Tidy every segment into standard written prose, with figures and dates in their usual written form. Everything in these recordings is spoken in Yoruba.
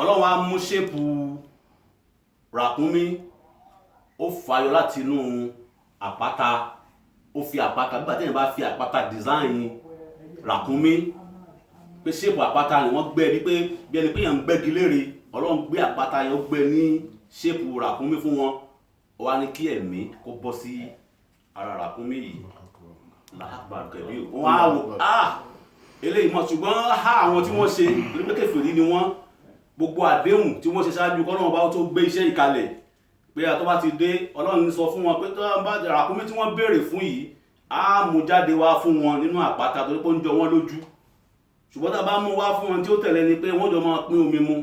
Ọlọ́run á mú ṣépù ràkúnmí ó fàyọ láti inú àpáta, ó fi àpáta nígbà tí èèyàn bá fi àpáta design ràkúnmí pé ṣépù àpáta ni wọ́n gbẹ́ bí ẹni pé èèyàn ń gbẹ́gi léèrè. Ọlọ́run gbé àpáta yẹn ó gbẹ́ ní ṣépù ràkúnmí fún wọn, ó wá ní kí ẹ̀mí kó bọ́ sí ara ràkúnmí yìí láàbàkẹ́bí wọ́n á wò eléyìí mọ̀. ṣùgbọ́n àwọn tí wọ́n ṣe lébékèfèrí ni wọ́n, gbogbo àdéhùn tí wọ́n ṣe ṣáájú kọ́lọ́run bá tó gbé iṣẹ́ ìkalẹ̀ pé àtọ́ bá ti dé, Ọlọ́run sọ fún wọn pé tó bá ràkúnmí tí wọ́n béèrè fún yìí á mú jáde wá fún wọn nínú àpáta torí pé ó ń jọ wọ́n lójú. ṣùgbọ́n tá a bá mú wá fún wọn tí ó tẹ̀lé ni pé wọ́n jọ máa pín omi mu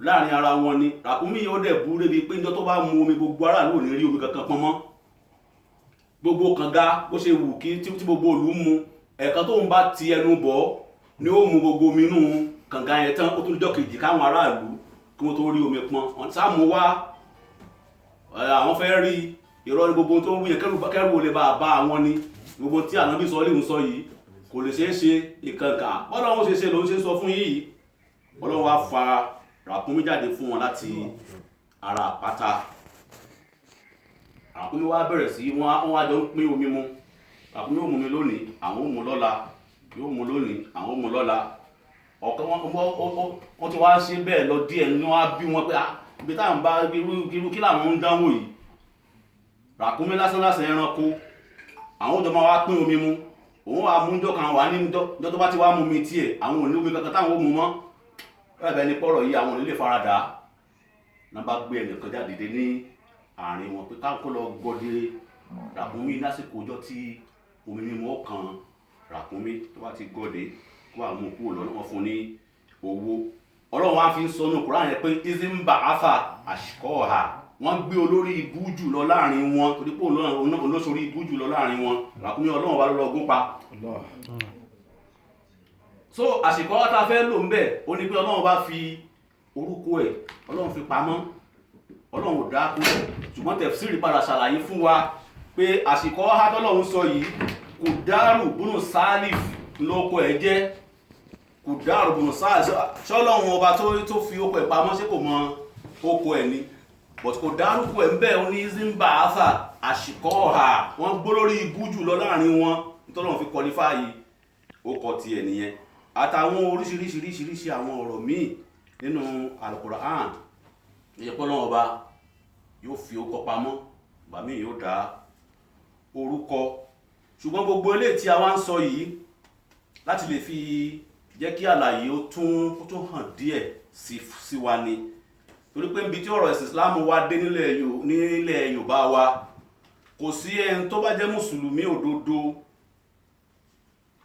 láàrin ara wọn ni. ràkúnmí yìí ó dẹ̀ burú débi pé níjọ́ tó bá mu omi gbogbo aráàlú ò ní rí omi kankan pọn mọ́. gbogbo kànga bó ṣe wù kí tí gbogbo òlú mu, ẹ̀ẹ̀kan tó ń bá ti ẹnu bọ̀ ni ó mu gbogbo omi inú kànga yẹn tán, ó tún jọ́ kejì káwọn aráàlú kí wọ́n tó rí omi pọn. wọ́n sá mú wá, àwọn fẹ́ rí irọ́ ní gbogbo tó ń wúyẹn kẹ́rù olè bá àwọn ni. gbogbo tí ànábì sọ léhùn sọ yìí kò lè ṣeé ṣe ìkànkà bọ́lá wọn ṣe lòun ṣe sọ fún yìí. Ọlọ́run wá fa ràkúnmí jáde fún wọn láti ara àpáta. ràkúnmí wá bẹ̀rẹ̀ sí wọ́n wá jọ ń pín omi mu. ràkúnmí yóò mú mi lónìí, àwọn ò mú lọ́la, yóò mú lónìí, àwọn ò mú lọ́la. ọ̀kan wọ́n ti wá ṣe bẹ́ẹ̀ lọ díẹ̀ ní wọ́n á bí wọn pé ibi táwọn bá irú kí làwọn ń dánwò yìí. ràkúnmí lásán ẹranko, àwọn òjò máa wá pín omi mu, òun wà mú jọ kan wà ní jọ tó bá ti wá mú mi tiẹ̀, àwọn ò ní omi kankan táwọn ó mu mọ́. bẹ́ẹ̀ ni pọ̀rọ̀ yìí àwọn ò ní lè faradà. náà bá gbé ẹnìkan jáde dé ní àárín wọn pé káàkó lọ gbọdẹ ràkúnmí lásìkò ọjọ́ tí omi mímu ó kan ràkúnmí, tó bá ti gọdẹ kó wà mú kúrò lọ́nà, wọn fún ní owó. Ọlọ́run wá fi ń sọnù Kùránì yẹn pé izimba afa àṣìkọ́ọ̀ha, wọ́n gbé olórí ibú jù lọ láàrin wọn torí pé olóṣorí ibú jù lọ láàrin wọn. ràkúnmí Ọlọ́run wá lọ gún pa. so àṣìkọ́ tá a fẹ́ lò ń bẹ̀ ó ní pé Ọlọ́run bá fi orúkọ ẹ̀ Ọlọ́run fi pamọ́, Ọlọ́run ò dákú. ṣùgbọ́n tẹ̀fsírì padà ṣàlàyé fún wa pé àṣìkọ́ hátọ́lọ́run sọ yìí Kùdárù búnù Sálíf lóko ẹ̀ jẹ́. Kùdárù búnù Sálíf ṣọ́lọ́run ọba tó fi oko ẹ̀ pamọ́ ṣé kò mọ oko ẹ̀ ni, but kò dárúkọ ẹ̀ ń bẹ̀ ó ní zimba asa àṣìkọ́ọ̀ha, wọ́n gbó lórí ibú jù lọ láàrin wọn nítorí wọn fi kọlifáyì ókọ tiẹ̀ nìyẹn. àtàwọn oríṣiríṣiríṣiríṣi àwọn ọ̀rọ̀ míì nínú Al-Qur'an ìyẹ̀pọ̀lọ́wọ́ ọba yóò fi ókọ pamọ́, ìgbà míì yóò dá orúkọ. ṣùgbọ́n gbogbo eléyìí tí a wá ń sọ yìí láti lè fi jẹ́ kí àlàyé ó tún hàn díẹ̀ sí wa ni, torí pé níbi tí ọ̀rọ̀ ẹ̀sìn Islam wá dé nílẹ̀ Yorùbá wa, kò sí ẹni tó bá jẹ́ mùsùlùmí òdodo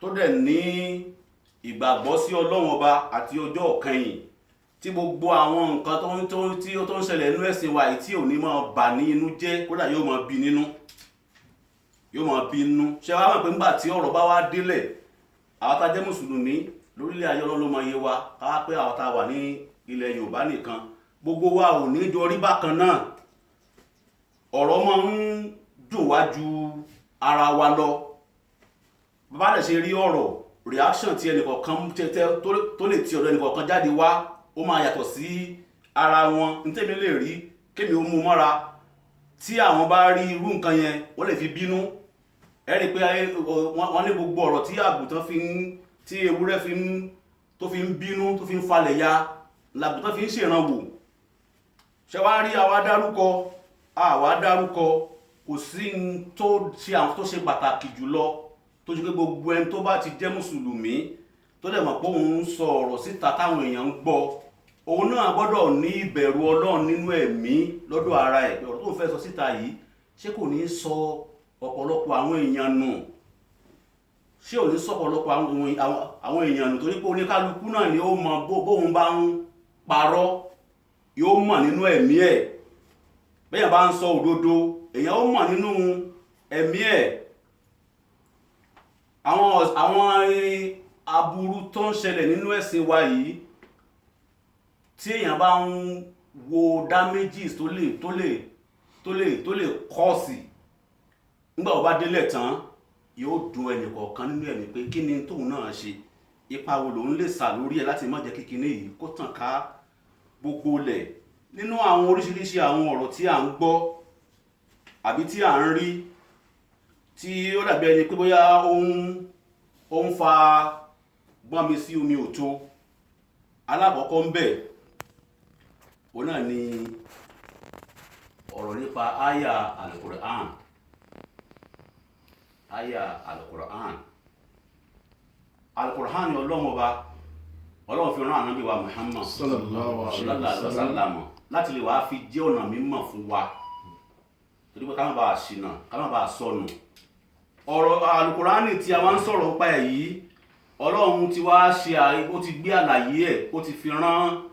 tó dẹ̀ ní ìgbàgbọ́ sí Ọlọ́run ọba àti ọjọ́ ọ̀kẹyìn, tí gbogbo àwọn nǹkan tó ń ṣẹlẹ̀ nínú ẹ̀sìn wa yìí tí ò ní máa bà ní inú jẹ́, kódà yóò máa bí nínú. ṣé wàá mọ̀ pé nígbà tí ọ̀rọ̀ bá wá délẹ̀, àwọn tá jẹ́ mùsùlùmí lórílẹ̀ ayé Ọlọ́run ló máa yé wa, káwá pé àwọn tá wà ní ilẹ̀ Yorùbá nìkan, gbogbo wa ò ní jọ rí bákan náà. ọ̀rọ̀ máa ń dùn wá ju ara wa lọ. bàbá rẹ̀ ṣe rí ọ̀rọ̀ reaction tí ẹnìkọ̀ọ̀kan tó lè ti ọ̀rọ̀ ẹnìkọ̀ọ̀kan jáde wá, ó máa yàtọ̀ sí ara wọn. ní tèmi lè rí kémi ó mú mọ́ra, tí àwọn bá rí irú nǹkan yẹn wọ́n lè fi bínú. ẹ rí i pé wọ́n ní gbogbo ọ̀rọ̀ tí àgùntàn tí ewúrẹ́ tó fi ń bínú, tó fi ń falẹ̀ ya, làgùntàn fi ń ṣèrànwò. ṣé wàá rí àwa dárúkọ kò sí tó ṣe pàtàkì jùlọ tó ṣe pé gbogbo ẹni tó bá ti jẹ́ mùsùlùmí tó dẹ̀ mọ̀ pé òun ń sọ ọ̀rọ̀ síta táwọn èèyàn ń gbọ́, òun náà gbọ́dọ̀ ní ìbẹ̀rù Ọlọ́run nínú ẹ̀mí lọ́dọ̀ ara ẹ̀ pé ọ̀rọ̀ tó ń fẹ́ sọ síta yìí ṣé kò ní sọ ọ̀pọ̀lọpọ̀ àwọn èèyàn nù, ṣé ò ní sọ ọ̀pọ̀lọpọ̀ àwọn èèyàn nù, torí pé oníkálukú náà ni ó mọ bóun bá ń parọ́, yóò mọ̀ nínú ẹ̀mí ẹ̀. bẹ́ẹ̀ bá ń sọ òdodo, èèyàn ó mọ̀ nínú ẹ̀mí ẹ̀. àwọn aburú tó ń ṣẹlẹ̀ nínú ẹ̀sìn wa yìí, tí èèyàn bá ń wo damages tó lè kọ́ọ̀sì, nígbà ó bá délẹ̀ tán yóò dùn ẹnìkọ̀ọ̀kan nínú ẹ̀mí pé kí ni tóun náà ṣe, ipa wo lòun lè sà lórí ẹ̀ láti má jẹ́ kíkiní yìí kó tàn ká gbogbo lẹ̀ nínú àwọn oríṣiríṣi àwọn ọ̀rọ̀ tí à ń gbọ́ àbí tí à ń rí tí ó dàbí ẹni pé bóyá ó ń fa gbọ́n mi sí omi òtó. Alákọ̀ọ́kọ́ ń bẹ òun náà ni ọ̀rọ̀ nípa àyà Al-Qur'an. Àyà Al-Qur'an. Al-Qur'an ni Ọlọ́run fi rán Ànábì wa Muhammad sallallahu alaihi wasallam láti lè wá fi jẹ́ ọ̀nà mímọ̀ fún wa torí pé ká má bàa ṣìnà, ká má bàa sọnù. Ọ̀rọ̀ Al-Qur'an tí a wá ń sọ̀rọ̀ nípa ẹ̀ yìí, Ọlọ́run ti wá ó ti gbé àlàyé ẹ̀, ó ti fi rán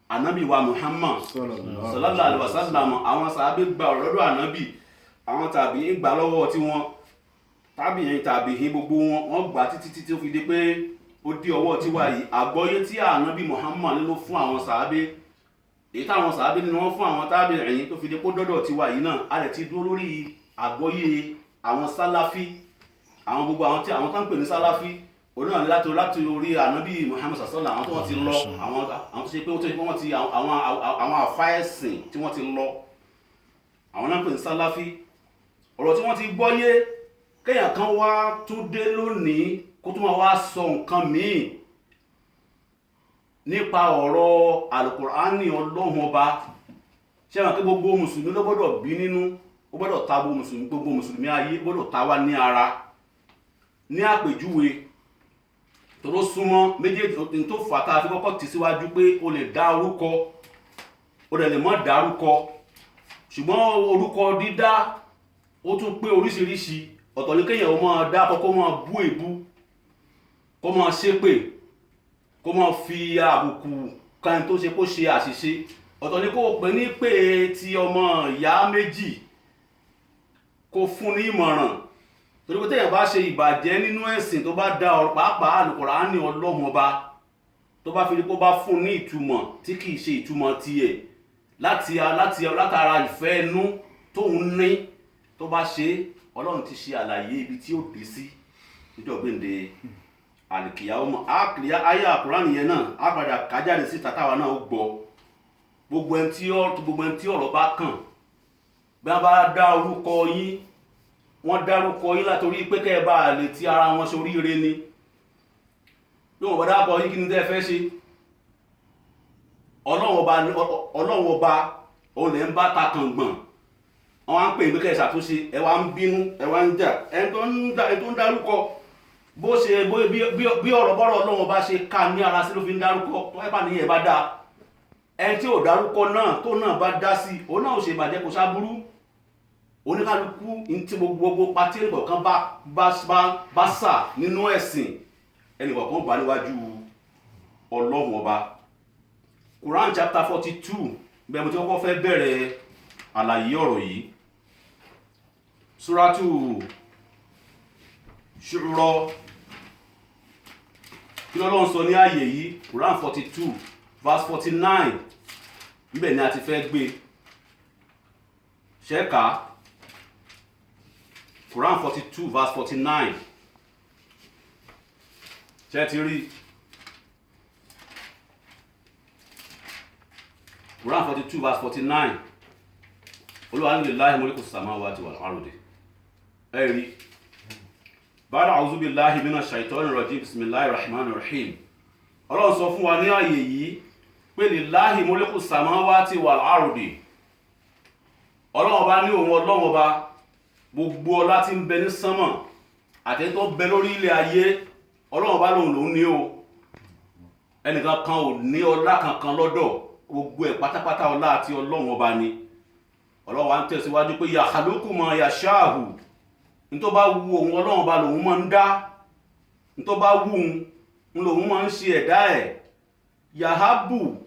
Ànábì wa Muhammad sallallahu alaihi wasallam. Àwọn sàábé gba ọ̀rọ̀ lọ́dọ̀ Ànábì, àwọn tàbí gbà lọ́wọ́ tí wọn tàbí gbogbo wọn gbà títí tí ó fi di pé ó dé ọwọ́ tí wà yìí. Àgbọ́yé tí Ànábì Muhammad nínú fún àwọn sàábé, èyí táwọn sàábé nínú wọn fún àwọn tábì'ìn tó fi di pé dọ́dọ̀ tí wà yìí náà, a lè ti dúró lórí àgbọ́yé àwọn sálàfí, àwọn gbogbo àwọn tó ń pè ní sálàfí òun náà láti orí Ànábì Muhammad sallallahu àwọn tó wọ́n ti lọ, àwọn tó ṣe pé wọ́n ti àwọn àfáẹ̀sìn tí wọ́n ti lọ, àwọn náà pè ní sálàfí. Ọ̀rọ̀ tí wọ́n ti gbọ́yé, kéèyàn kan wá tún dé lónìí kó tún wá sọ nǹkan míì nípa ọ̀rọ̀ Al-Qur'ani Ọlọ́run ọba. Ṣé wọn kí gbogbo mùsùlùmí ló gbọ́dọ̀ bí nínú, ó gbọ́dọ̀ ta gbogbo mùsùlùmí ayé gbọ́dọ̀ ta wá ní ara. Ní àpèjúwe tó ló súnmọ́ méjèèjì tó fàtà fi kọ́kọ́ tì síwájú pé o lè dá orúkọ, o lè mọ́ dárúkọ, ṣùgbọ́n orúkọ dídá ó tún pé oríṣiríṣi. Ọ̀tọ̀ ní kéèyàn ó máa dá kọ́kọ́ máa bú èbú, kó máa ṣépè, kó máa fi àbùkù kan tó ṣe kó ṣe àṣìṣe. Ọ̀tọ̀ ní kó pè ní pé ti ọmọ ìyá méjì, kó fún ní ìmọ̀ràn. Torí pé téèyàn bá ṣe ìbàjẹ́ nínú ẹ̀sìn tó bá dá ọ̀rọ̀ pàápàá Al-Qur'ani Ọlọ́run ọba, tó bá fi rí kó bá fún ní ìtumọ̀ tí kìí ṣe ìtumọ̀ tiẹ̀ látara ìfẹ́ inú tóun ní, tó bá ṣe, Ọlọ́run ti ṣe àlàyé ibi tí ó dé sí níjọ́gbéǹde àlìkìyámọ̀. Àyà Al-Qur'an yẹn náà á padà kájáde síta táwa náà ó gbọ́. Gbogbo ẹni tí ọ̀rọ̀ bá kàn, bí wọ́n bá dá orúkọ yín, wọ́n dárúkọ yín látorí pé kẹ́ ẹ bá lè ti ara wọn ṣoríire ni. Bí wọ́n bá dákọ̀ yín kí ni tẹ́ fẹ́ ṣe? Ọlọ́run ọba òun lè ń bá ta kàngbọ̀n. Wọ́n á ń pè ní kẹ́ ẹ ṣàtúnṣe, ẹ wá ń bínú, ẹ wá ń jà. Ẹni tó ń dárúkọ bó ṣe bí ọ̀rọ̀ bọ́rọ̀ Ọlọ́run ọba ṣe ká ní ara sí ló fi ń dárúkọ, tó ẹ́pà ní ẹ̀ bá dáa. Ẹni tí ò dárúkọ náà tó náà bá dá sí, òun náà ò ṣe ìbàjẹ́ kò sáburú. Oníkálukú tí gbogbo pàtí ẹnìkọ̀ọ̀kan bá sà nínú ẹ̀sìn, ẹnìkọ̀ọ̀kan bá níwájú Ọlọ́run ọba. Quran chapter 42 bẹ́ẹ̀ mo tí kọ́kọ́ fẹ́ bẹ̀rẹ̀ àlàyé ọ̀rọ̀ yìí. Suratu Shura, kí l'Ọlọ́run sọ ní ààyè yìí? Quran 42 verse 49, níbẹ̀ ni a ti fẹ́ gbé. Ṣẹ́ka Quran 42 verse 49. Ṣé ti rí? Quran 42 verse 49. Olúwa ní lillahi mulku samawati wal ardi. Ẹ rí. Ba'da a'udhu billahi minash shaitonir rajim, bismillahir rahmanir rahim. Ọlọ́run sọ fún wa ní ààyè yìí pé lillahi mulku samawati wal ardi. Ọlọ́run bá ní òun Ọlọ́run ọba, gbogbo ọlá tí ń bẹ ní sánmọ̀ àti tó bẹ lórí ilẹ̀ ayé, Ọlọ́run bá lòun ní o. Ẹnìkan kan ò ní ọlá kankan lọ́dọ̀, gbogbo ẹ̀ pátápátá ọlá àti Ọlọ́run ọba ni. Ọlọ́run wá ń tẹ̀síwájú pé yakhluqu ma yasha'u, ní tó bá wu òun Ọlọ́run ọba lòun máa ń dá, ní tó bá wù òun lòun máa ń ṣe ẹ̀dá ẹ̀. Yahabu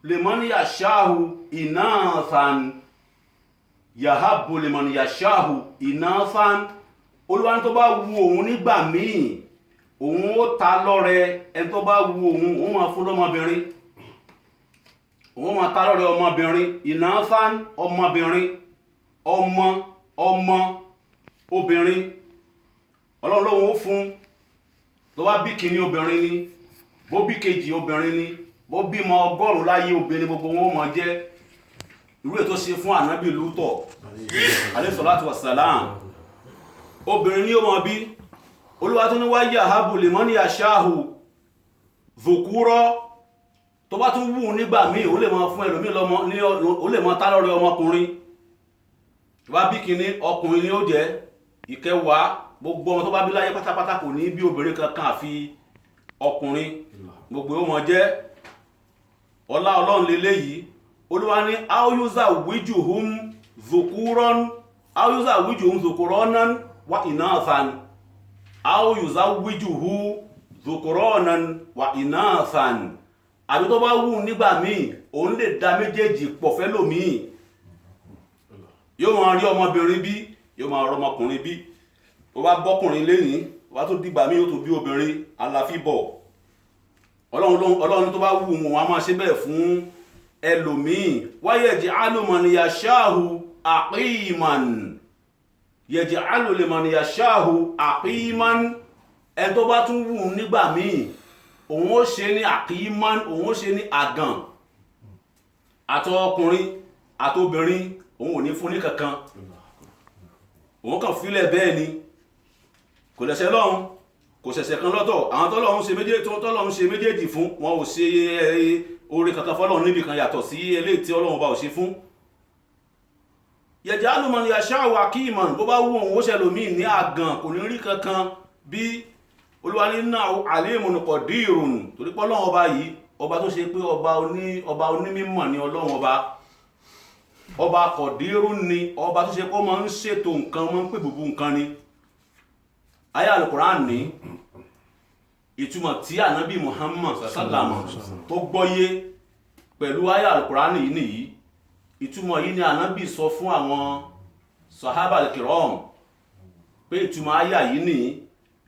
liman yasha'u inathan, yahabu liman yasha'u inathan. Olúwa ní tó bá wu òun nígbà míì, òun ó ta lọ́rẹ. Ẹni tó bá wu òun máa fún lọ́mọbìnrin, òun máa ta lọ́rẹ ọmọbìnrin. Inathan, ọmọbìnrin, ọmọ obìnrin. Ọlọ́run lóhun ó fún, tó bá bí kìíní obìnrin ni, bó bí kejì obìnrin ni, bó bímọ 100 láyé obìnrin gbogbo wọn mọ̀ jẹ́ irú ètò ṣe fún ànábì Lútọ̀ alayhi salatu wassalam obìnrin ni ó mọ̀ bí Olúwa tó ní wa yahabu liman yasha'u dhukura tó bá tún wù nígbà míì ó lè mọ fún ẹlòmíì lọ́mọ ní ó lè mọ tá lórí ọmọkùnrin wá bí kíní ọkùnrin ni ó jẹ́ ìkẹwàá gbogbo ọmọ tó bá bí láyé pátápátá kò ní bí obìnrin kankan àfi ọkùnrin gbogbo ó mọ jẹ́ ọlá Ọlọ́run lélẹ́yìí Olúwa ní áúyúzà wíjùhún zùkúrọ́nán wà ìnáàfàn áúyúzà wíjùhún zùkúrọ́nán wà ìnáàfàn àbí tó bá wù nígbà míì òun lè dá méjèèjì pọ̀ fẹ́lòmíì yóò máa rí ọmọbìnrin bí yóò máa rọ ọmọkùnrin bí ó bá bọ́kùnrin lẹ́yìn wá tó dìgbà míì ó tó bí obìnrin aláfíbọ̀ Ọlọ́run tó bá wù wọn a máa ṣe bẹ́ẹ̀ fún ẹlòmíì wayaj'alu man yasha'u aqiman yaj'alu liman yasha'u aqiman ẹni tó bá tún wù nígbà míì òun ó ṣe ní aqiman òun ó ṣe ní àgàn àtọkùnrin àtobìnrin òun ò ní fún ní kankan òun kàn fílẹ̀ bẹ́ẹ̀ ni kò lẹ́sẹ̀ lọ́hun kò ṣẹ̀ṣẹ̀ kan lọ́tọ̀ àwọn tọ́lọ́hun ṣe méjèèjì fún wọn ò ṣe oore kankan fọ́lọ́hun níbi kan yàtọ̀ sí eléyìí tí Ọlọ́run bá ò ṣe fún yaj'alu man yasha'u aqiman bó bá wù òun ó ṣẹlòmíì ní àgàn kò ní rí kankan bí Olúwa ní innahu alimun qadirun torí pé Ọlọ́run ọba yìí ọba tó ṣe pé ọba onímímọ̀ ni Ọlọ́run ọba qadirun ni ọba tó ṣe pé ó máa ń ṣètò nǹkan máa ń pè gbogbo nǹkan ni aya al-Qur'an ní ìtumọ̀ tí ànábì Muhammad sallallahu tó gbọ́yé pẹ̀lú aya al-Qur'an yìí nìyí ìtumọ̀ yìí ni ànábì sọ fún àwọn sahaba al-kiram pé ìtumọ̀ aya yìí ní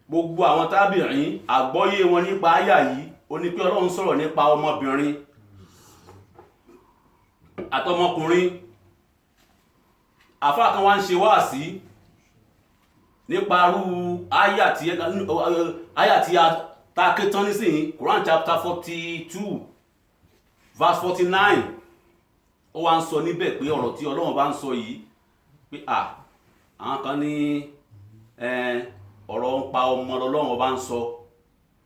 gbogbo àwọn tábìrín àgbọ́yé wọn nípa aya yìí ó ní pé Ọlọ́run sọ̀rọ̀ nípa ọmọbìnrin àtọmọkùnrin àfáà kan wá ń ṣe wáàsí nípa rú àyà tí a ké tán nísìnyí Quran chapter 42 verse 49 ó wá ń sọ níbẹ̀ pé ọ̀rọ̀ tí Ọlọ́run bá ń sọ yìí pé àwọn kan ní ọ̀rọ̀ ń pa ọmọ Ọlọ́run bá ń sọ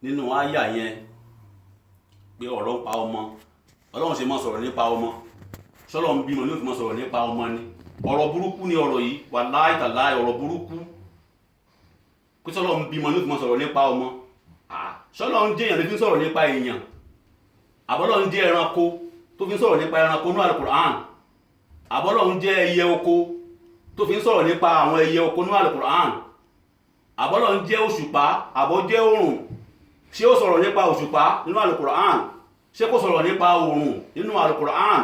nínú àyà yẹn pé ọ̀rọ̀ ń pa ọmọ Ọlọ́run ṣe mọ́ sọ̀rọ̀ nípa ọmọ ṣọ́lọ́ ń bímọ ní ó fi mọ́ sọ̀rọ̀ nípa ọmọ ni ọ̀rọ̀ burúkú ni ọ̀rọ̀ yìí wallahi tallahi ọ̀rọ̀ burúkú kí sọ́lọ́ ń bímọ ní ó fi mọ́ sọ̀rọ̀ nípa ọmọ ṣọ́lọ́ ń jẹ́ èèyàn tó fi ń sọ̀rọ̀ nípa èèyàn àbọ́lọ́ ń jẹ́ ẹranko tó fi ń sọ̀rọ̀ nípa ẹranko ní Al-Qur'an àbọ́lọ́ ń jẹ́ ẹyẹ oko tó fi ń sọ̀rọ̀ nípa àwọn ẹyẹ oko ní Al-Qur'an àbọ́lọ́ ń jẹ́ òṣùpá àbọ́ jẹ́ oòrùn ṣé ó sọ̀rọ̀ nípa òṣùpá nínú Al-Qur'an ṣé kò sọ̀rọ̀ nípa oòrùn nínú Al-Qur'an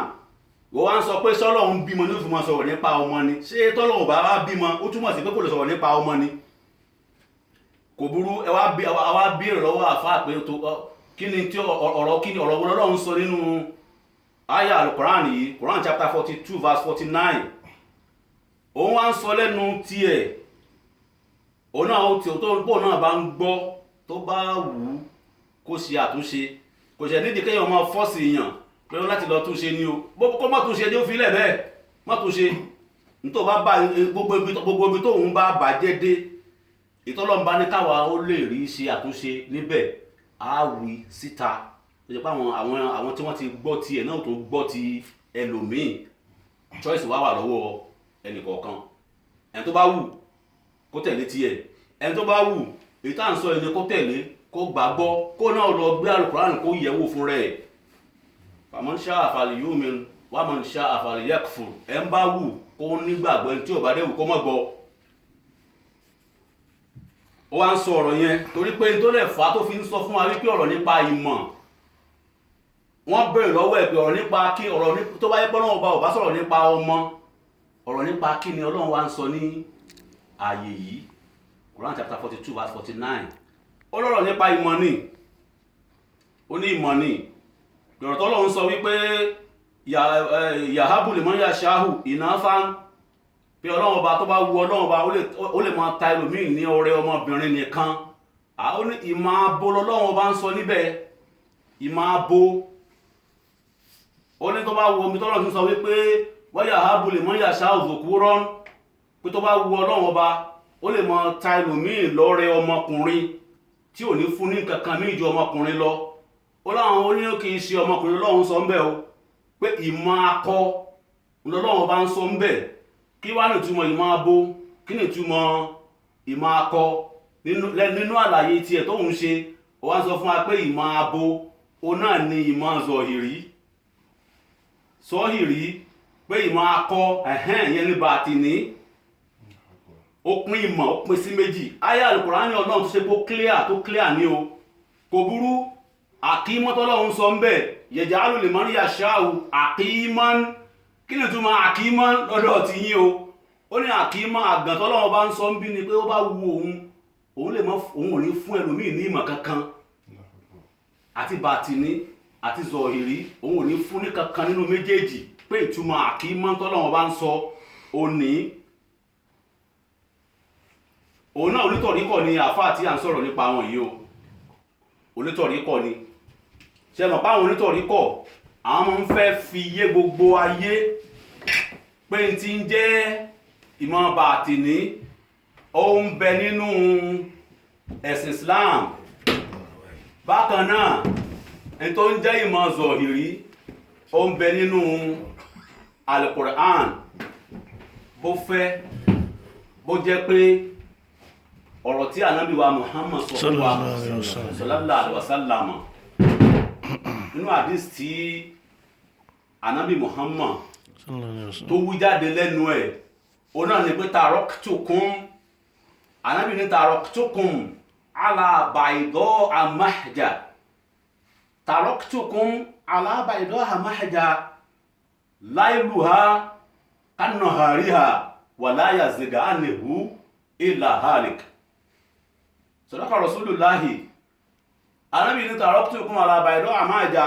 wọ́n wá ń sọ pé sọ́lọ́ ń bímọ ní ó fi mọ́ sọ̀rọ̀ nípa ọmọ ni ṣé tọ́lọ́run bá wá bímọ ó túmọ̀ sí pé kò lè sọ̀rọ̀ nípa ọmọ ni kò burú ẹ wá béèrè lọ́wọ́ àfáà pé kí ni ọ̀rọ̀ wọn Ọlọ́run sọ nínú àyà Al-Qur'an yìí Quran chapter 42 verse 49 òun wá ń sọ lẹ́nu tiẹ̀ òun náà bá ń gbọ́ tó bá wù ú kó ṣe àtúnṣe kò ṣe nídìí kéèyàn máa fọ́ọ̀sì èèyàn pé láti lọ túnṣe ní o kó má túnṣe ní ó fi lẹ̀ bẹ́ẹ̀ má túnṣe nítorí bá bá gbogbo ibi tóun bá bàjẹ́ dé ìtọ́lọ́mbá ní káwa ó lè rí ṣe àtúnṣe níbẹ̀ á wí síta ó jẹ́ pé àwọn tí wọ́n ti gbọ́ ti ẹ̀ náà tó gbọ́ ti ẹlòmíì choice wá wà lọ́wọ́ ẹnìkọ̀ọ̀kan ẹni tó bá wù kó tẹ̀lé tiẹ̀ ẹni tó bá wù èyí tá à ń sọ ẹni kó tẹ̀lé kó gbàgbọ́ kó náà lọ gbé Al-Qur'an kó yẹ̀wò fún rẹ̀ faman sha'a falyu'min wa man sha'a falyakfur ẹ̀ ń bá wù kó nígbàgbọ́ ẹni tí ò bá dé wù kó mọ̀ gbọ́ ó wá ń sọ ọ̀rọ̀ yẹn torí pé tó lè fà á tó fi ń sọ fún wa wípé ọ̀rọ̀ nípa ìmọ̀ wọ́n bèèrè lọ́wọ́ ẹ̀ pé ọ̀rọ̀ nípa kí tó bá yẹ pé Ọlọ́run ọba ò bá sọ̀rọ̀ nípa ọmọ ọ̀rọ̀ nípa kí ni Ọlọ́run wá ń sọ ní ààyè yìí Quran chapter 42 verse 49 ó lọ́rọ̀ nípa ìmọ̀ ni ó ní ìmọ̀ ni ọ̀rọ̀ tọ́lọ́run sọ wípé yahabu liman yasha'u inathan pé Ọlọ́run ọba tó bá wu Ọlọ́run ọba ó lè máa ta ẹlòmíì ní ọrẹ ọmọbìnrin nìkan ó ní ìmọ̀ abo lọ́lọ́run ọba ń sọ níbẹ̀ ìmọ̀ abo ó ní tó bá wo omi tọ́lọ̀ ti sọ wípé wáyà hábùlì mọ́ yàṣá òzòkúrọ́n pé tó bá wu ọlọ́run ọba ó lè mọ ta ẹlòmíì lọ́rẹ ọmọkùnrin tí ò ní fún ní kankan ní ìjọ ọmọkùnrin lọ ó láwọn oníyàn kì í ṣe ọmọkùnrin lọ́hún sọ ń bẹ̀ o pé ìmọ̀ akọ lọ́lọ́run ọba ń sọ ń bẹ̀ kí wá nìtumọ̀ ìmọ̀ abo kí nìtumọ̀ ìmọ̀ akọ nínú àlàyé tiẹ̀ tó ń ṣe ó wá ń sọ fún wa pé ìmọ̀ abo ó náà ní ìmọ̀ zọ̀hìrí pé ìmọ̀ akọ ìyẹn ní bàtìní ó pín ìmọ̀ ó pín sí méjì ayé Al-Kùránì Ọlọ́run tó ṣe pé tó clear ní o kò burú àkímọ́ tọ́lọ́run sọ ń bẹ̀ yaj'alu liman yasha'u àkímọ́ kí ni túmọ̀ àkímọ́ lọ́dọ̀ ti yín o ó ní àkímọ́ àgàn tọ́lọ́run bá ń sọ ń bí ni pé ó bá wu òun lè mọ́ òun ò ní fún ẹlòmíì ní ìmọ̀ kankan àti bàtìní àti zọ̀hìrí òun ò ní fún ní kankan nínú méjèèjì pé ìtumọ̀ àkímọ́ tọ́lọ́run bá ń sọ òní òun náà onítọ̀ríkọ̀ ni àfáà tí à ń sọ̀rọ̀ nípa wọn yìí o onítọ̀ríkọ̀ ni ṣe mọ̀ páwọn onítọ̀ríkọ̀ àwọn ọmọ ń fẹ́ fi yé gbogbo ayé pé n ti ń jẹ́ ìmọ̀ bàtìní ó ń bẹ nínú ẹ̀sìn Islam bákan náà ẹni tó ń jẹ́ ìmọ̀ zọ̀hìrí ó ń bẹ nínú Al-Qur'an bó fẹ́ bó jẹ́ pé ọ̀rọ̀ tí ànábì wa Muhammad sallallahu alaihi wasallam nínú hadith tí ànábì Muhammad tó wí jáde lẹ́nu ẹ̀ ó náà ní pé taraktukum ànábì ní taraktukum ala bayda'a mahja taraktukum ala bayda'a mahja layluha kannahariha wa la yazigha anhu illa halik sọ̀dọ́kà Rasulullahi anábì ní taraktukum ala bayda'a mahja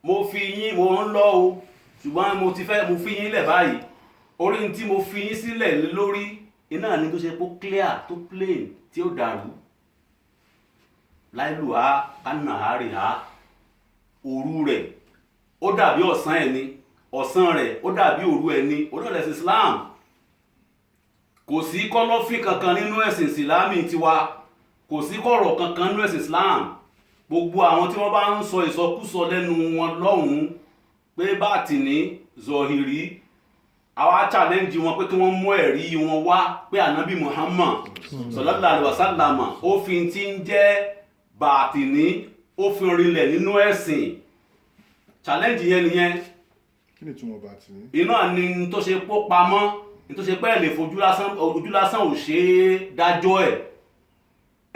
mo fi yín mo ń lọ o ṣùgbọ́n mo fi yín lẹ̀ báyìí orí tí mo fi yín sílẹ̀ lórí iná ní tó ṣe pó clear tó plain tí ó dàrú layluha kannahariha òru rẹ̀ ó dàbí ọ̀sán ẹni ọ̀sán rẹ̀ ó dàbí òru ẹni onílẹ̀ Islam kò sí kọ́lọ́fín kankan nínú ẹ̀sìn Ìsìlámì tiwa kò sí kọ̀rọ̀ kankan nínú ẹ̀sìn Islam gbogbo àwọn tí wọ́n bá ń sọ ìsọkúsọ lẹ́nu wọn lọ́hùn-ún pé bàtìní zọ̀hìrí àwa challenge wọn pé kí wọ́n mú ẹ̀rí wọn wá pé ànábì Muhammad sallallahu alaihi wasallam ó fi ti ń jẹ́ bàtìní ó fi rinlẹ̀ nínú ẹ̀sìn challenge yẹn nìyẹn kí ni túmọ̀ bàtìní iná ni tó ṣe pó pamọ́ ní tó ṣe pé ẹ̀ lè fojú lásán ò ṣe é dájọ́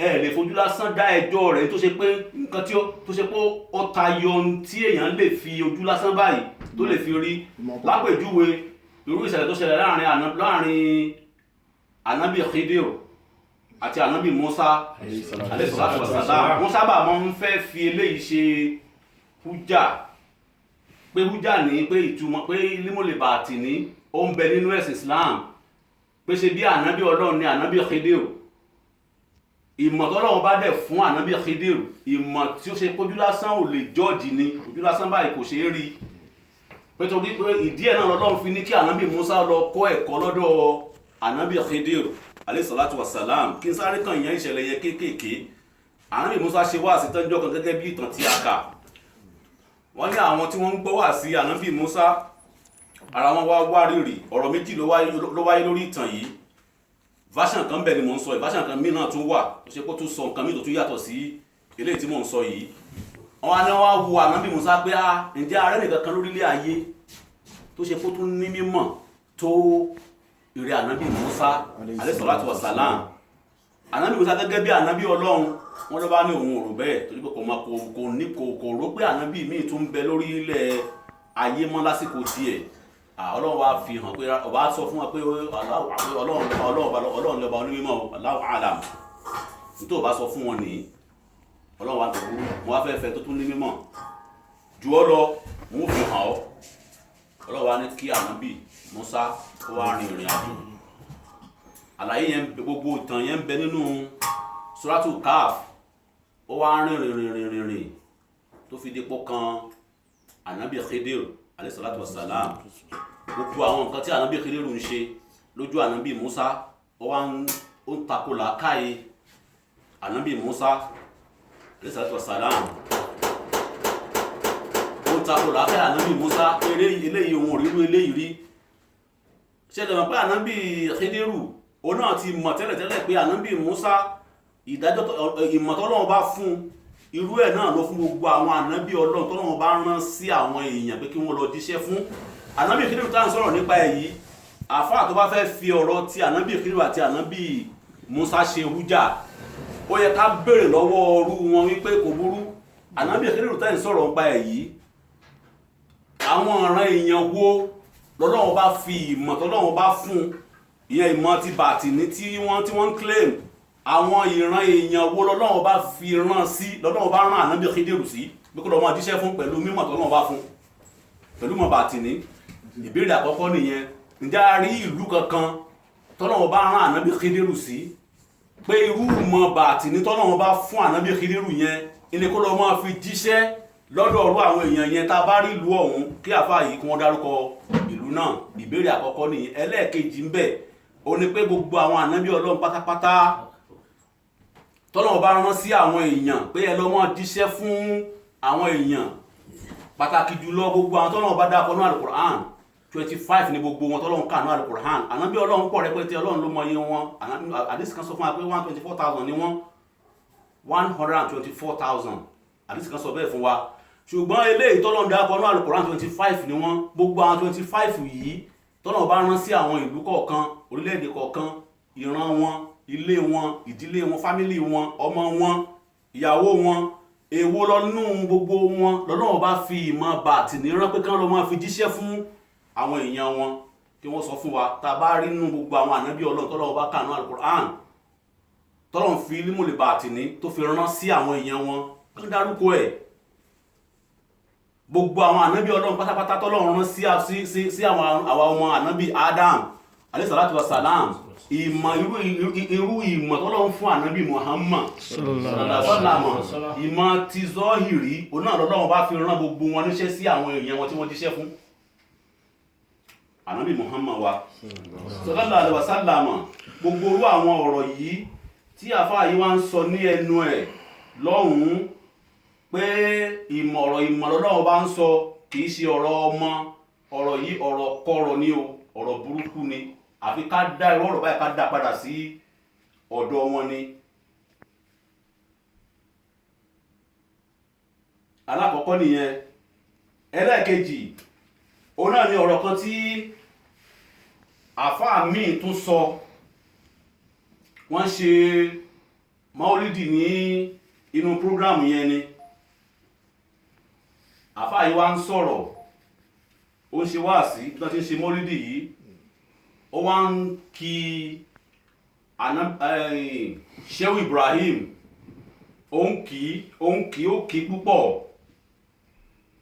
ẹ̀ lè fojú lásán dá ẹjọ́ rẹ̀ tó ṣe pé nǹkan tí tó ṣe pé ó tayọ tí èèyàn lè fi ojú lásán báyìí tó lè fi rí lápèjúwe irú ìṣẹ̀lẹ̀ tó ṣẹlẹ̀ láàrin ànábì Khidir àti ànábì Musa alayhi salatu wassalam wọ́n sábà máa ń fẹ́ fi eléyìí ṣe hújà pé hújà ní pé ìtumọ̀ pé límọ̀lẹ̀ bàtìní ó ń bẹ nínú ẹ̀sìn Islam pé ṣe bí ànábì Ọlọ́run ní ànábì Khidir ìmọ̀ tọ́lọ́run bá dẹ̀ fún ànábì Khidir ìmọ̀ tí ó ṣe pójú lásán ò lè jọ́ọ̀jì ni ojú lásán báyìí kò ṣe é rí pé torí pé ìdí ẹ̀ náà lọ́lọ́run fi ní kí ànábì Musa lọ kọ́ ẹ̀kọ́ lọ́dọ̀ ànábì Khidir alayhi salatu wassalam kí n sáré kan ìyẹn ìṣẹ̀lẹ̀ yẹn kéékèèké ànábì Musa ṣe wá sí tọ́jọ́ kan gẹ́gẹ́ bí ìtàn tí a kà wọ́n ní àwọn tí wọ́n ń gbọ́ wá sí ànábì Musa ara wọn wá rírì ọ̀rọ̀ méjì ló wáyé lórí ìtàn yìí version kan bẹ́ẹ̀ ni mò ń sọ version kan mí náà tún wà tó ṣe kó tún sọ nǹkan mí tó tún yàtọ̀ sí eléyìí tí mò ń sọ yìí wọ́n á ní wọ́n wo ànábì Musa pé ǹjẹ́ ààrẹ nìkan kan lórílẹ̀ ayé tó ṣe kó tún ní mímọ̀ tó ìrẹ́ ànábì Musa alayhi salatu wassalam ànábì Musa gẹ́gẹ́ bí ànábì Ọlọ́run wọ́n ló bá ní òun òrò bẹ́ẹ̀ torí pé kò rò pé ànábì míì tún bẹ lórí ilẹ̀ ayé mọ́ lásìkò tiẹ̀ Ọlọ́run wá fi hàn pé ọba sọ fún wa pé Ọlọ́run lọ́ba onímọ̀ Allahu a'lam nítorí ọba sọ fún wọn nìyí Ọlọ́run wá tẹ̀kú wọn wá fẹ́ẹ́ fẹ́ tó tún ní mímọ̀ jù ọ lọ wọn ò fi hàn ọ́ Ọlọ́run wá ní kí ànábì Musa kó wá rin ìrìn àjò àlàyé yẹn gbogbo ìtàn yẹn ń bẹ nínú Suratul Kahf ó wá rìn tó fi dípò kan ànábì Khidir alayhi salatu wassalam gbogbo àwọn nǹkan tí ànábì Khidiru ń ṣe lójú ànábì Musa ó ń takò làákàyè ànábì Musa alayhi salatu wassalam ó ń takò làákàyè ànábì Musa eléyìí ohun òrírú eléyìí rí ṣẹlẹ̀ mọ̀ pé ànábì Khidiru ó náà ti mọ̀ tẹ́lẹ̀tẹ́lẹ̀ pé ànábì Musa ìdájọ́ ìmọ̀tọ́lọ́wọ́ bá fún irú ẹ̀ náà ló fún gbogbo àwọn ànábì Ọlọ́run tọ́lọ́wọ́ bá rán sí àwọn èèyàn pé kí wọ́n lọ jíṣẹ́ fún ànábì Khidiru tá à ń sọ̀rọ̀ nípa èyí àfáà tó bá fẹ́ fi ọ̀rọ̀ ti ànábì Khidiru àti ànábì Musa ṣe hújà ó yẹ ká béèrè lọ́wọ́ ọrú wọn wípé kò burú ànábì Khidiru tá à ń sọ̀rọ̀ nípa èyí àwọn ọ̀ràn èèyàn wo lọ́lọ́wọ́ bá fi ìmọ̀ tọ́lọ́wọ́ bá fún ìyẹn ìmọ̀ ti bàtìní tí wọ́n ń claim àwọn ìran èèyàn wo lọ́lọ́wọ́ bá fi rán sí lọ́lọ́wọ́ bá rán ànábì Khidiru sí bí kò lọ́wọ́ jíṣẹ́ fún pẹ̀lú mímọ̀ tọ́lọ́wọ́ bá fún pẹ̀lú mọ̀ bàtìní ìbéèrè àkọ́kọ́ nìyẹn ǹjẹ́ a rí ìlú kankan tọ́lọ́wọ́ bá rán ànábì Khidiru sí pé irú mọ̀ bàtìní tọ́lọ́wọ́ bá fún ànábì Khidiru yẹn ilé kó lọ́ máa fi jíṣẹ́ lọ́dọ̀ ọ̀rọ̀ àwọn èèyàn yẹn tá a bá rí ìlú ọ̀hún kí àfáà yìí kí wọ́n dárúkọ ìlú náà ìbéèrè àkọ́kọ́ nìyẹn ẹlẹ́ẹ̀kejì ń bẹ ó ní pé gbogbo àwọn ànábì Ọlọ́run pátápátá tọ́lọ́run bá rán sí àwọn èèyàn pé ẹ lọ́ máa jíṣẹ́ fún àwọn èèyàn pàtàkì jùlọ gbogbo àwọn tọ́lọ́run bá dákọ̀ ní Al-Qur'an 25 ní gbogbo wọn tọ́lọ́run kà ní Al-Qur'an ànábì Ọlọ́run pọ̀ rẹpẹtẹ Ọlọ́run ló mọ iye wọn àdìsí kan sọ fún wa pé 124,000 ni wọ́n 124,000 àdìsí kan sọ bẹ́ẹ̀ fún wa ṣùgbọ́n eléyìí tọ́lọ́run dákọ̀ ní Al-Qur'an 25 ni wọ́n gbogbo àwọn 25 yìí tọ́lọ́run bá rán sí àwọn ìlú kọ̀ọ̀kan orílẹ̀-èdè kọ̀ọ̀kan ìran wọn ilé wọn ìdílé wọn fámílì wọn ọmọ wọn ìyàwó wọn èwo lọ́nú gbogbo wọn lọ́lọ́run bá fi ìmọ̀ bàtìní rán pé kán ló máa fi jíṣẹ́ fún àwọn èèyàn wọn kí wọ́n sọ fún wa tá a bá rí nínú gbogbo àwọn ànábì Ọlọ́run tọ́lọ́run bá kà ní Al-Qur'an tọ́lọ́run fi límùlẹ̀ bàtìní tó fi rán sí àwọn èèyàn wọn kán dárúkọ ẹ̀ gbogbo àwọn ànábì Ọlọ́run pátápátá tọ́lọ́run rán sí àwọn ọmọ ànábì Adam alayhi salatu wassalam ìmọ̀ irú ìmọ̀ tọ́lọ́run fún ànábì Muhammad ìmọ̀ ti zọ́hìrí oná lọ́lọ́run bá fi rán gbogbo wọn níṣẹ́ sí àwọn èèyàn wọn tí wọ́n jíṣẹ́ fún ànábì Muhammad wa sallallahu alaihi wasallam gbogbo orú àwọn ọ̀rọ̀ yìí tí àfáà yìí wá ń sọ ní ẹnu ẹ̀ lọ́hùn-ún pé ìmọ̀ lọ́lọ́run bá ń sọ kìí ṣe ọ̀rọ̀ ọmọ ọ̀rọ̀ yìí ọ̀rọ̀ kọ̀rọ̀ ni o ọ̀rọ̀ burúkú ni àfi ká dá irú ọ̀rọ̀ báyìí ká dá padà sí ọ̀dọ̀ wọn ni. alákọ̀ọ́kọ́ nìyẹn ẹlẹ́ẹ̀kejì òun náà ni ọ̀rọ̀ kan tí àfáà míì tún sọ wọ́n ṣe maulidi ní inú prógrámù yẹn ni àfáà yìí wá ń sọ̀rọ̀ ó ń ṣe wáàsí bí wọ́n ti ń ṣe maulidi yìí ó wá ń kí Shehu Ibrahim ó kí púpọ̀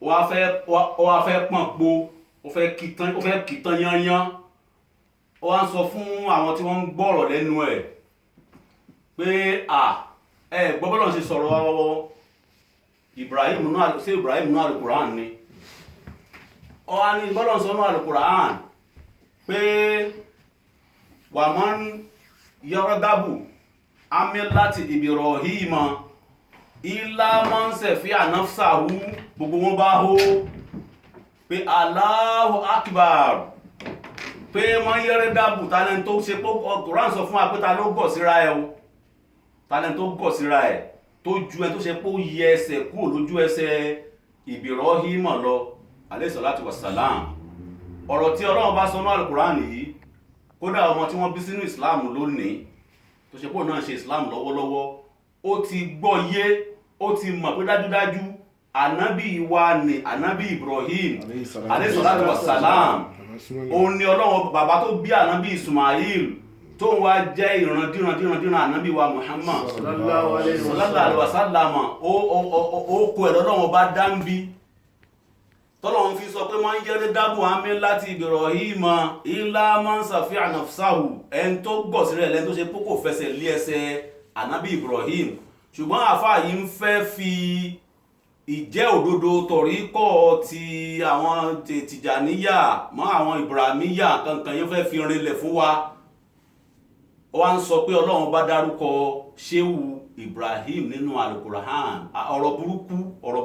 ó wá fẹ́ pọ̀n po ó fẹ́ kí tán yányán ó wá ń sọ fún àwọn tí wọ́n ń gbọ́rọ̀ lẹ́nu ẹ̀ pé gbọ́ bọ́lọ̀ ṣe sọ̀rọ̀ Ibrahim náà Al-Qur'an ni ó wá ní bọ́lọ̀ sọ náà Al-Qur'an pé wà mọ́ ń yọrọ dábù amíláti Ibrahim ilá mọ́ ń sẹ̀fí ànáfsàwú gbogbo wọn bá hó pé Allahu Akbar pé wọ́n yọrọ dábù tálẹ́ tó ṣe pé Qur'an sọ fún wa pé ta ló gọ̀ síra ẹ̀ o tálẹ́ tó gọ̀ síra ẹ̀ tó ju ẹ tó ṣe pé ó yẹ ẹsẹ̀ kúrò lójú ẹsẹ̀ Ibrahim lọ alayhi salatu wassalam ọ̀rọ̀ tí Ọlọ́run bá sọ ní Al-Qur'an yìí kódà ọmọ tí wọ́n bí sínú Islam lónìí tó ṣe pé òun náà ṣe Islam lọ́wọ́lọ́wọ́ ó ti gbọ́ yé ó ti mọ̀ pé dájúdájú ànábì wa ni ànábì Ibrahim alayhi salatu wassalam òun ni Ọlọ́run bàbá tó bí ànábì Ismail tó ń wá jẹ́ ìrandíran ànábì wa Muhammad sallallahu alaihi wasallam ó kó ẹ̀rọ Ọlọ́run bá dáńbí tọ́lọ́run fi sọ pé máa ń yẹ́rẹ́ dábò àmì láti Ibrahim ilá máa ń sàfihàn nafsahu ẹni tó gọ̀ sí rẹ̀ lẹ́ni tó ṣe pókò fẹsẹ̀ lé ẹsẹ̀ ànábì Ibrahim ṣùgbọ́n àfáà yìí ń fẹ́ fi ìjẹ́ òdodo tọ̀ríkọ̀ ti àwọn tìjàníyà mọ́ àwọn ìbùràmíyà kankan yẹn fẹ́ fi rinlẹ̀ fún wa ó wá ń sọ pé ọlọ́run bá dárúkọ ṣéwù Ibrahim nínú Al-Qur'an ọ̀rọ̀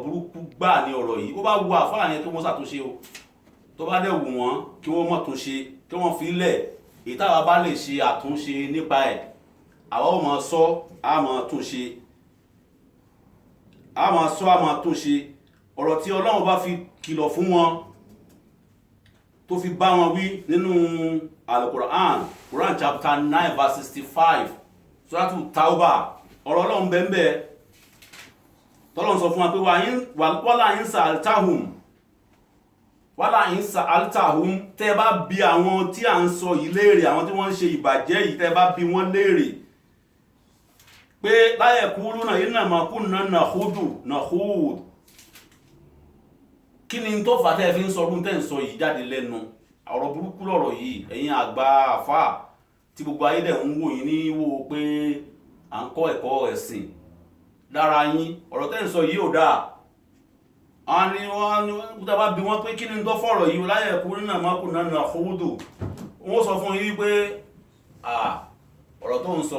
burúkú gbà ní ọ̀rọ̀ yìí ó bá wu àfáà yẹn kí wọ́n ṣàtúnṣe o tó bá dẹ̀ wù wọ́n kí wọ́n mọ̀ túnṣe kí wọ́n fi lẹ̀ èyí táwa bá lè ṣe àtúnṣe nípa ẹ̀ àwa ó máa sọ á máa túnṣe a máa sọ a máa tún ṣe ọ̀rọ̀ tí Ọlọ́run bá fi kìlọ̀ fún wọn tó fi bá wọn wí nínú Al-Qur'an Quran chapter 9 verse 65 Suratul Tawbah ọ̀rọ̀ Ọlọ́run bẹ́ẹ̀ tọ́lọ́run sọ fún wa pé wala in sa'altahum tẹ́ bá bi àwọn tí à ń sọ yìí léèrè àwọn tí wọ́n ń ṣe ìbàjẹ́ yìí tẹ́ bá bi wọ́n léèrè pé láyé kúrú náà iná makún náà nàhúd kí ni tó fà tẹ́ fi ń sọ ọdún tẹ́ ń sọ yìí jáde lẹ́nu ọ̀rọ̀ burúkú lọ̀rọ̀ yìí ẹ̀yin àgbà àfà tí gbogbo ayé dẹ̀ ń wò yín ní wò pé à ń kọ́ ẹ̀kọ́ ẹ̀sìn lára yín ọ̀rọ̀ tẹ́ ń sọ yìí ò dáa wọ́n bá bí wọ́n pé kí ni tó fọ̀rọ̀ yìí láyé kúrú náà makún náà nàhúd wọ́n sọ fún yín pé ọ̀rọ̀ tó ń sọ